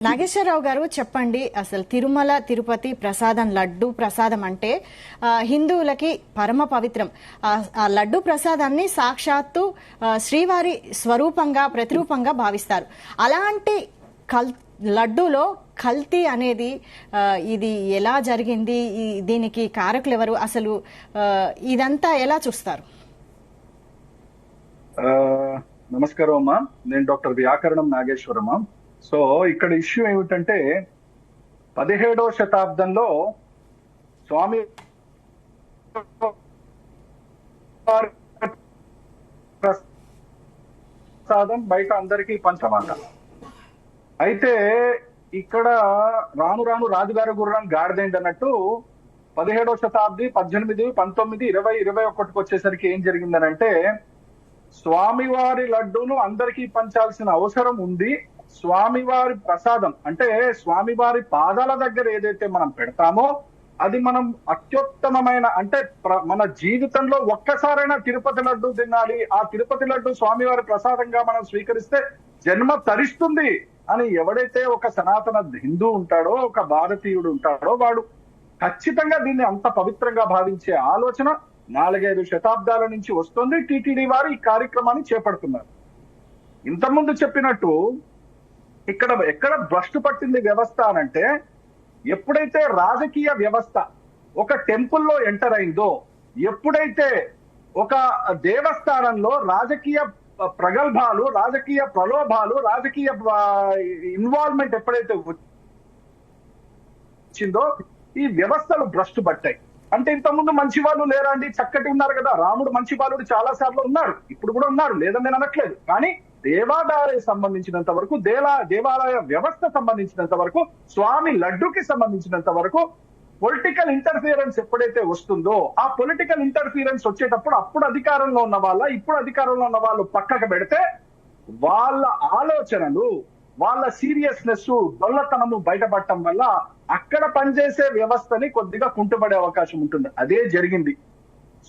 నాగేశ్వరరావు గారు చెప్పండి, అసలు తిరుమల తిరుపతి ప్రసాదం లడ్డు ప్రసాదం అంటే హిందువులకి పరమ పవిత్రం. ఆ లడ్డు ప్రసాదాన్ని సాక్షాత్తు శ్రీవారి స్వరూపంగా ప్రతిరూపంగా భావిస్తారు. అలాంటి లడ్డూలో కల్తీ అనేది ఇది ఎలా జరిగింది, దీనికి కారకులు ఎవరు, అసలు ఇదంతా ఎలా చూస్తారు? నమస్కారం అమ్మా, నేను డాక్టర్ వ్యాకరణం నాగేశ్వరమ్మ. సో ఇక్కడ ఇష్యూ ఏమిటంటే 17వ శతాబ్దంలో స్వామి ప్రసాదం బయట అందరికీ పంచమాట. అయితే ఇక్కడ రాను రాను రాజుగారి గుర్రం గాడిదైంది అన్నట్టు 17వ శతాబ్ది 18, 19, 20, 21కి వచ్చేసరికి ఏం జరిగిందనంటే స్వామివారి లడ్డూను అందరికీ పంచాల్సిన అవసరం ఉంది. స్వామివారి ప్రసాదం అంటే స్వామివారి పాదాల దగ్గర ఏదైతే మనం పెడతామో అది మనం అత్యుత్తమమైన అంటే మన జీవితంలో ఒక్కసారైనా తిరుపతి లడ్డు తినాలి, ఆ తిరుపతి లడ్డు స్వామివారి ప్రసాదంగా మనం స్వీకరిస్తే జన్మ తరిస్తుంది అని ఎవడైతే ఒక సనాతన హిందూ ఉంటాడో, ఒక భారతీయుడు ఉంటాడో, వాడు ఖచ్చితంగా దీన్ని అంత పవిత్రంగా భావించే ఆలోచన 4-5 శతాబ్దాల నుంచి వస్తుంది. టీటీడీ వారు ఈ కార్యక్రమాన్ని చేపడుతున్నారు. ఇంతకుముందు చెప్పినట్టు ఇక్కడ ఎక్కడ భ్రష్టు పట్టింది వ్యవస్థ అనంటే, ఎప్పుడైతే రాజకీయ వ్యవస్థ ఒక టెంపుల్లో ఎంటర్ అయిందో, ఎప్పుడైతే ఒక దేవస్థానంలో రాజకీయ ప్రగల్భాలు, రాజకీయ ప్రలోభాలు, రాజకీయ ఇన్వాల్వ్మెంట్ ఎప్పుడైతే వచ్చిందో ఈ వ్యవస్థలు భ్రష్టు పట్టాయి. అంటే ఇంతకుముందు మంచి వాళ్ళు లేరా అండి? చక్కటి ఉన్నారు కదా. రాముడు మంచి బాలుడు చాలా సార్లు ఉన్నారు, ఇప్పుడు కూడా ఉన్నారు, లేదని నేను అనట్లేదు. కానీ దేవాదాయ సంబంధించినంత వరకు, దేవాలయ వ్యవస్థ సంబంధించినంత వరకు, స్వామి లడ్డుకి సంబంధించినంత వరకు పొలిటికల్ ఇంటర్ఫియరెన్స్ ఎప్పుడైతే వస్తుందో, ఆ పొలిటికల్ ఇంటర్ఫియరెన్స్ వచ్చేటప్పుడు అప్పుడు అధికారంలో ఉన్న వాళ్ళ, ఇప్పుడు అధికారంలో ఉన్న వాళ్ళు పక్కకు పెడితే వాళ్ళ ఆలోచనలు, వాళ్ళ సీరియస్నెస్, దొల్లతనము బయటపడటం వల్ల అక్కడ పనిచేసే వ్యవస్థని కొద్దిగా కుంటుపడే అవకాశం ఉంటుంది. అదే జరిగింది.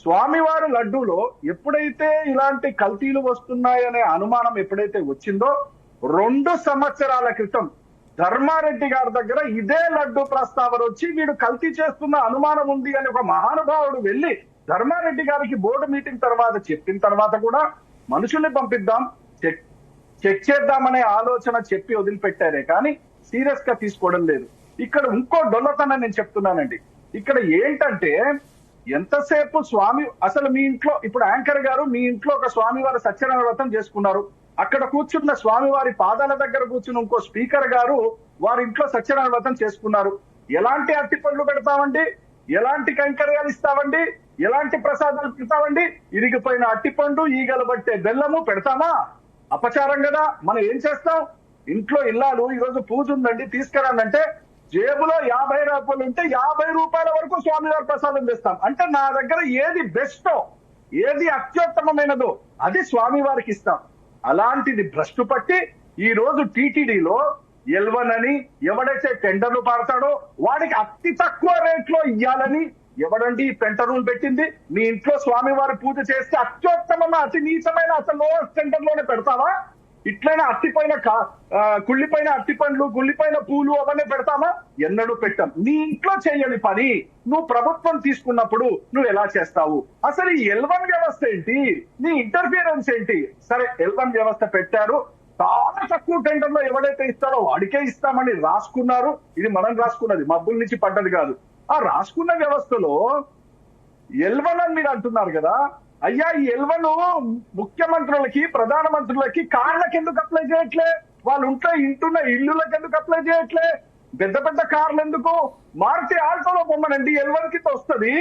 స్వామివారి లడ్డూలో ఎప్పుడైతే ఇలాంటి కల్తీలు వస్తున్నాయనే అనుమానం ఎప్పుడైతే వచ్చిందో, 2 సంవత్సరాల క్రితం ధర్మారెడ్డి గారి దగ్గర ఇదే లడ్డు ప్రస్తావన వచ్చి వీడు కల్తీ చేస్తున్న అనుమానం ఉంది అని ఒక మహానుభావుడు వెళ్లి ధర్మారెడ్డి గారికి బోర్డు మీటింగ్ తర్వాత చెప్పిన తర్వాత కూడా మనుషుల్ని పంపిద్దాం, చెక్ చేద్దామనే ఆలోచన చెప్పి వదిలిపెట్టారే కానీ సీరియస్ గా తీసుకోవడం లేదు. ఇక్కడ ఇంకో డొల్లతనం నేను చెప్తున్నానండి. ఇక్కడ ఏంటంటే ఎంతసేపు స్వామి, అసలు మీ ఇంట్లో ఇప్పుడు యాంకర్ గారు మీ ఇంట్లో ఒక స్వామివారి సత్యనారాయణ వ్రతం చేసుకున్నారు, అక్కడ కూర్చున్న స్వామివారి పాదాల దగ్గర కూర్చున్న ఇంకో స్పీకర్ గారు వారి ఇంట్లో సత్యనారాయణ వ్రతం చేసుకున్నారు. ఎలాంటి అట్టి పండ్లు పెడతామండి? ఎలాంటి కైంకర్యాలు ఇస్తామండి? ఎలాంటి ప్రసాదాలు పెడతామండి? ఇరిగిపోయిన అట్టిపండు, ఈగలు పట్టే బెల్లము పెడతామా? అపచారం కదా. మనం ఏం చేస్తాం? ఇంట్లో ఇల్లాలు ఈరోజు పూజ ఉందండి తీసుకురానంటే జేబులో 50 రూపాయలు ఉంటే 50 రూపాయల వరకు స్వామివారి ప్రసాదం తెస్తాం. అంటే నా దగ్గర ఏది బెస్టో, ఏది అత్యుత్తమమైనదో అది స్వామివారికి ఇస్తాం. అలాంటిది భ్రష్టు పట్టి ఈ రోజు టీటీడీలో L1 అని ఎవడైతే టెండర్లు పాడతాడో వాడికి అతి తక్కువ రేట్లో ఇయ్యాలని ఎవడండి పెంట రూల్ పెట్టింది? మీ ఇంట్లో స్వామివారి పూజ చేస్తే అత్యుత్తమైన అతి నీచమైన అసలు లోయెస్ట్ టెండర్ లోనే పెడతావా? ఇట్లైనా అట్టిపైన కుళ్ళిపైన అట్టిపండ్లు, గుళ్ళిపైన పూలు అవన్నీ పెడతామా? ఎన్నడూ పెట్టాం. నీ ఇంట్లో చేయని పని నువ్వు ప్రభుత్వం తీసుకున్నప్పుడు నువ్వు ఎలా చేస్తావు? అసలు ఈ L1 వ్యవస్థ ఏంటి? నీ ఇంటర్ఫియరెన్స్ ఏంటి? సరే, L1 వ్యవస్థ పెట్టారు, చాలా తక్కువ టెండర్ లో ఎవడైతే ఇస్తారో వాడికే ఇస్తామని రాసుకున్నారు. ఇది మనం రాసుకున్నది, మబ్బుల నుంచి పడ్డది కాదు. ఆ రాసుకున్న వ్యవస్థలో L1 అని మీరు అంటున్నారు కదా. అయ్యా, ఈ L1 ముఖ్యమంత్రులకి, ప్రధానమంత్రులకి కార్లకు ఎందుకు అప్లై చేయట్లే? వాళ్ళు ఇంటున్న ఇల్లులకు ఎందుకు అప్లై చేయట్లే? పెద్ద పెద్ద కార్లు ఎందుకు? మారుతి ఆల్టోలో పొమ్మనండి, L1 కి వస్తుంది.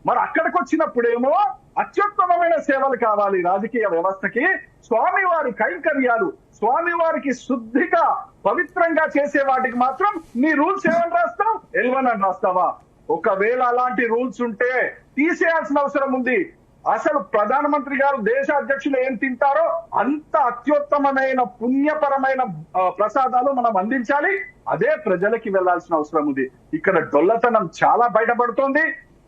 మరి అక్కడికి వచ్చినప్పుడేమో అత్యుత్తమమైన సేవలు కావాలి రాజకీయ వ్యవస్థకి. స్వామివారి కైంకర్యాలు, స్వామివారికి శుద్ధిగా పవిత్రంగా చేసే వాటికి మాత్రం నీ రూల్స్ ఏమని రాస్తావు? L1 అని రాస్తావా? ఒకవేళ అలాంటి రూల్స్ ఉంటే తీసేయాల్సిన అవసరం ఉంది. అసలు ప్రధానమంత్రి గారు, దేశ అధ్యక్షులు ఏం తింటారో అంత అత్యుత్తమమైన పుణ్యపరమైన ప్రసాదాలు మనం అందించాలి. అదే ప్రజలకి వెళ్లాల్సిన అవసరం ఉంది. ఇక్కడ డొల్లతనం చాలా బయటపడుతోంది.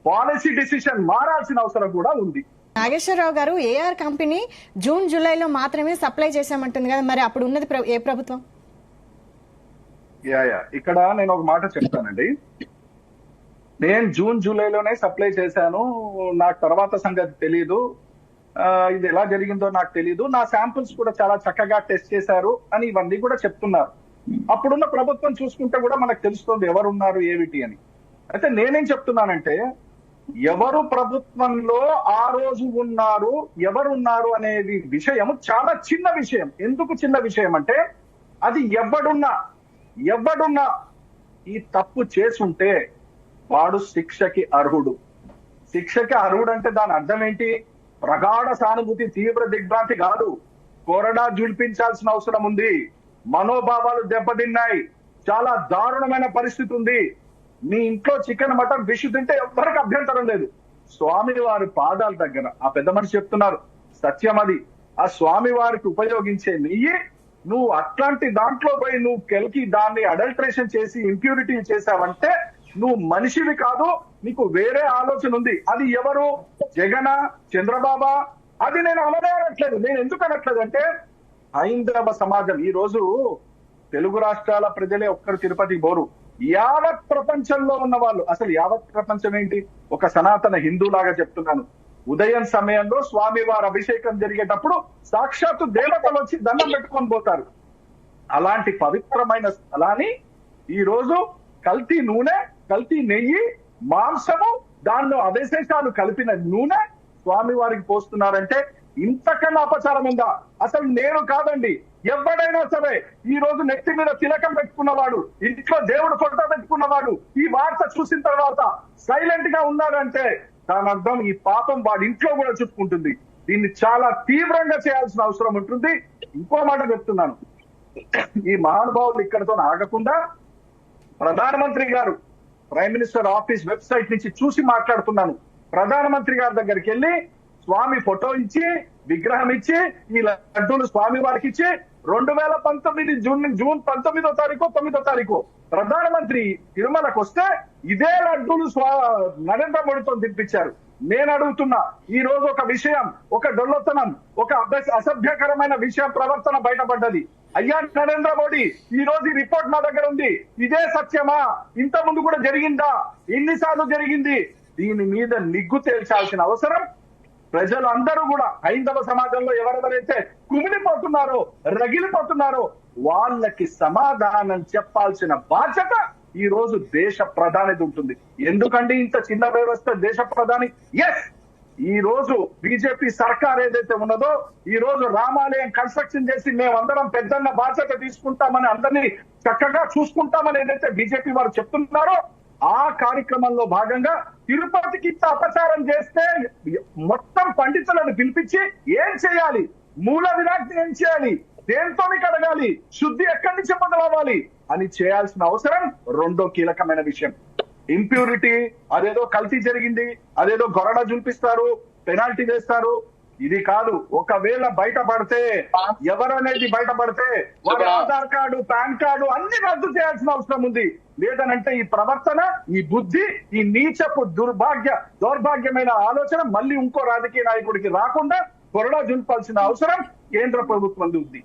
పాలసీ డిసిషన్ మారాల్సిన అవసరం కూడా ఉంది. నాగేశ్వరరావు గారు, ఏఆర్ కంపెనీ జూన్ జూలైలో మాత్రమే సప్లై చేశామంటుంది కదా, మరి అప్పుడు ఉన్నది ఏ ప్రభుత్వం? ఇక్కడ నేను ఒక మాట చెప్తానండి. నేను జూన్ జూలైలోనే సప్లై చేశాను. నాకు తర్వాత సంగతి తెలియదు. ఇది ఎలా జరిగిందో నాకు తెలియదు. నా శాంపుల్స్ కూడా చాలా చక్కగా టెస్ట్ చేశారు అని ఇవన్నీ కూడా చెప్తున్నారు. అప్పుడున్న ప్రభుత్వం చూసుకుంటే కూడా మనకు తెలుస్తుంది ఎవరున్నారు ఏమిటి అని. అయితే నేనేం చెప్తున్నానంటే, ఎవరు ప్రభుత్వంలో ఆ రోజు ఉన్నారు, ఎవరున్నారు అనేది విషయం చాలా చిన్న విషయం. ఎందుకు చిన్న విషయం అంటే, అది ఎవడున్నా ఈ తప్పు చేసుంటే వాడు శిక్షకి అర్హుడు. శిక్షకి అర్హుడు అంటే దాని అర్థం ఏంటి? ప్రగాఢ సానుభూతి, తీవ్ర దిగ్భ్రాంతి కాదు. కొరడా జుల్పించాల్సిన అవసరం ఉంది. మనోభావాలు దెబ్బతిన్నాయి. చాలా దారుణమైన పరిస్థితి ఉంది. మీ ఇంట్లో చికెన్ మటన్ ఫిష్ తింటే ఎవ్వరికి అభ్యంతరం లేదు. స్వామి వారి పాదాల దగ్గర ఆ పెద్ద మనిషి చెప్తున్నారు, సత్యం అది. ఆ స్వామి వారికి ఉపయోగించే నెయ్యి నువ్వు అట్లాంటి దాంట్లో పోయి నువ్వు కెలికి దాన్ని అడల్ట్రేషన్ చేసి ఇంప్యూరిటీ చేసావంటే నువ్వు మనిషివి కాదు, నీకు వేరే ఆలోచన ఉంది. అది ఎవరు? జగన్, చంద్రబాబా? అది నేను అనట్లేదు. నేను ఎందుకు అనట్లేదు అంటే, హైందవ సమాజం ఈ రోజు తెలుగు రాష్ట్రాల ప్రజలే ఒక్కరు తిరుపతి పోరు. యావత్ ప్రపంచంలో ఉన్న వాళ్ళు, అసలు యావత్ ప్రపంచం ఏంటి? ఒక సనాతన హిందూలాగా చెప్తున్నాను. ఉదయం సమయంలో స్వామి వారి అభిషేకం జరిగేటప్పుడు సాక్షాత్తు దేవతలు వచ్చి దండం పెట్టుకొని పోతారు. అలాంటి పవిత్రమైన స్థలాన్ని ఈ రోజు కల్తీ నూనె, కల్తీ నెయ్యి, మాంసము, దానిలో అవశేషాలు కలిపిన నూనె స్వామి వారికి పోస్తున్నారంటే ఇంతకన్నా అపచారం ఉందా? అసలు నేను కాదండి, ఎవడైనా సరే ఈ రోజు నెత్తి మీద తిలకం పెట్టుకున్నవాడు, ఇంట్లో దేవుడు ఫోటో పెట్టుకున్నవాడు ఈ వార్త చూసిన తర్వాత సైలెంట్ గా ఉన్నాడంటే దాని అర్థం ఈ పాపం వాడి ఇంట్లో కూడా చుట్టుకుంటుంది. దీన్ని చాలా తీవ్రంగా చేయాల్సిన అవసరం ఉంటుంది. ఇంకో మాట చెప్తున్నాను, ఈ మహానుభావులు ఇక్కడతో ఆగకుండా ప్రధానమంత్రి గారు ప్రైమ్ మినిస్టర్ ఆఫీస్ వెబ్సైట్ నుంచి చూసి మాట్లాడుతున్నాను. ప్రధానమంత్రి గారి దగ్గరికి వెళ్ళి స్వామి ఫోటో ఇచ్చి, విగ్రహం ఇచ్చి, ఈ లడ్డూలు స్వామి వారికి ఇచ్చి 2019 జూన్ 19వ తారీఖు 9వ తారీఖు ప్రధానమంత్రి తిరుమలకు వస్తే ఇదే లడ్డూలు నరేంద్ర మోడీతో తినిపించారు. నేను అడుగుతున్నా, ఈ రోజు ఒక విషయం, ఒక డొల్లతనం, ఒక అసభ్యకరమైన విషయం ప్రవర్తన బయటపడ్డది. అయ్యా నరేంద్ర మోడీ, ఈ రోజు ఈ రిపోర్ట్ మా దగ్గర ఉంది. ఇదే సత్యమా? ఇంత ముందు కూడా జరిగిందా? ఎన్నిసార్లు జరిగింది? దీని మీద నిగ్గు తేల్చాల్సిన అవసరం ప్రజలు అందరూ కూడా, హైందవ సమాజంలో ఎవరెవరైతే కుమిలిపోతున్నారో, రగిలిపోతున్నారో వాళ్ళకి సమాధానం చెప్పాల్సిన బాధ్యత ఈ రోజు దేశ ప్రధానిది ఉంటుంది. ఎందుకంటే ఇంత చిన్న వ్యవస్థ దేశ ప్రధాని? ఎస్, ఈ రోజు బీజేపీ సర్కార్ ఏదైతే ఉన్నదో, ఈ రోజు రామాలయం కన్స్ట్రక్షన్ చేసి మేమందరం పెద్దన్న బాధ్యత తీసుకుంటామని, అందరినీ చక్కగా చూసుకుంటామని ఏదైతే బీజేపీ వారు చెప్తున్నారో, ఆ కార్యక్రమంలో భాగంగా తిరుపతికి ఇంత అపచారం చేస్తే మొత్తం పండితులను పిలిపించి ఏం చేయాలి, మూల విరాట్ని ఏం చేయాలి, దేంతో కడగాలి, శుద్ధి ఎక్కడి నుంచి మొదలవ్వాలి అని చేయాల్సిన అవసరం రెండో కీలకమైన విషయం. ఇంప్యూరిటీ, అదేదో కల్తీ జరిగింది, అదేదో గొరడ చూపిస్తారు, పెనాల్టీ వేస్తారు, ఇది కాదు. ఒకవేళ బయటపడితే, ఎవరనేది బయటపడితే వారి ఆధార్ కార్డు, పాన్ కార్డు అన్ని రద్దు చేయాల్సిన అవసరం ఉంది. లేదనంటే ఈ ప్రవర్తన, ఈ బుద్ధి, ఈ నీచపు దౌర్భాగ్యమైన ఆలోచన మళ్ళీ ఇంకో రాజకీయ నాయకుడికి రాకుండా కొరడా జుల్పాల్సిన అవసరం కేంద్ర ప్రభుత్వం ఉంది.